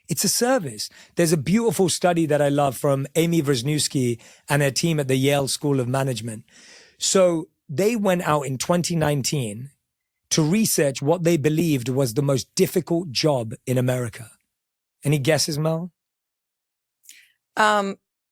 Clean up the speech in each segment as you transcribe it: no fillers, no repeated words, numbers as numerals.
It's a service. There's a beautiful study that I love from Amy Wrzniewski and her team at the Yale School of Management. So they went out in 2019 to research what they believed was the most difficult job in America. Any guesses, Mel?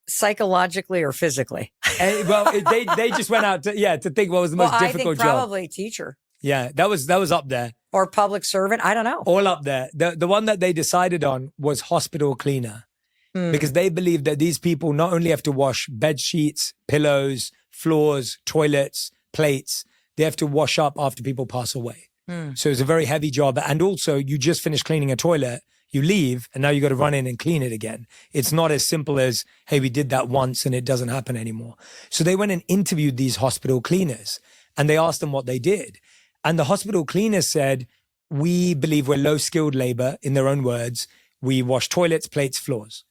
Psychologically or physically? Well, they just went out to think what was the most difficult job. Probably teacher. Yeah, that was up there. Or public servant. I don't know. All up there. The one that they decided on was hospital cleaner, because they believed that these people not only have to wash bed sheets, pillows, floors, toilets, plates, they have to wash up after people pass away. So it's a very heavy job. And also, you just finished cleaning a toilet, you leave, and now you got to run in and clean it again. It's not as simple as, hey, we did that once and it doesn't happen anymore. So they went and interviewed these hospital cleaners and they asked them what they did. And the hospital cleaners said, we believe we're low-skilled labor, in their own words. We wash toilets, plates, floors.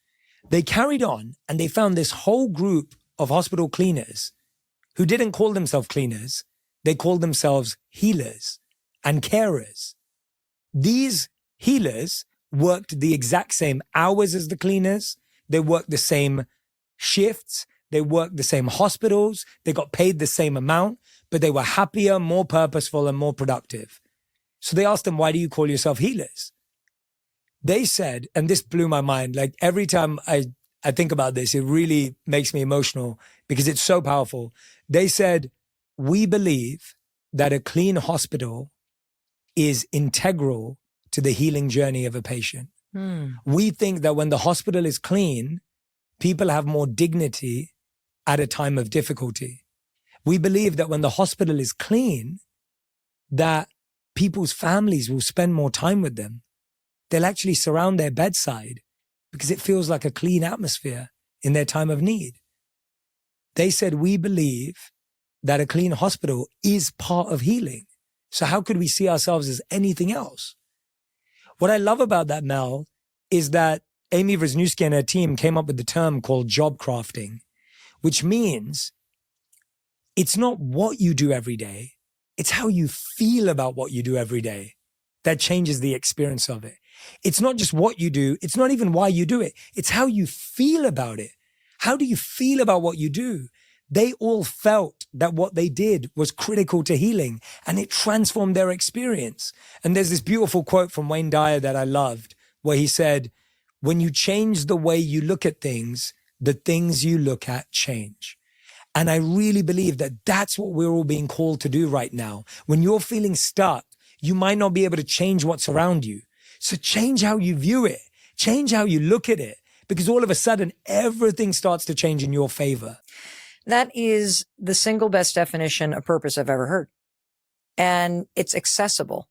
They carried on and they found this whole group of hospital cleaners who didn't call themselves cleaners. They called themselves healers and carers. These healers worked the exact same hours as the cleaners. They worked the same shifts. They worked the same hospitals. They got paid the same amount, but they were happier, more purposeful, and more productive. So they asked them, why do you call yourself healers? They said, and this blew my mind, like every time I think about this, it really makes me emotional because it's so powerful. They said, we believe that a clean hospital is integral to the healing journey of a patient. We think that when the hospital is clean, people have more dignity at a time of difficulty. We believe that when the hospital is clean, that people's families will spend more time with them. They'll actually surround their bedside because it feels like a clean atmosphere in their time of need. They said, we believe that a clean hospital is part of healing. So how could we see ourselves as anything else? What I love about that, Mel, is that Amy Wrzniewski and her team came up with the term called job crafting, which means it's not what you do every day. It's how you feel about what you do every day that changes the experience of it. It's not just what you do. It's not even why you do it. It's how you feel about it. How do you feel about what you do? They all felt that what they did was critical to healing and it transformed their experience. And there's this beautiful quote from Wayne Dyer that I loved where he said, when you change the way you look at things, the things you look at change. And I really believe that that's what we're all being called to do right now. When you're feeling stuck, you might not be able to change what's around you. So change how you view it. Change how you look at it. Because all of a sudden, everything starts to change in your favor. That is the single best definition of purpose I've ever heard. And it's accessible.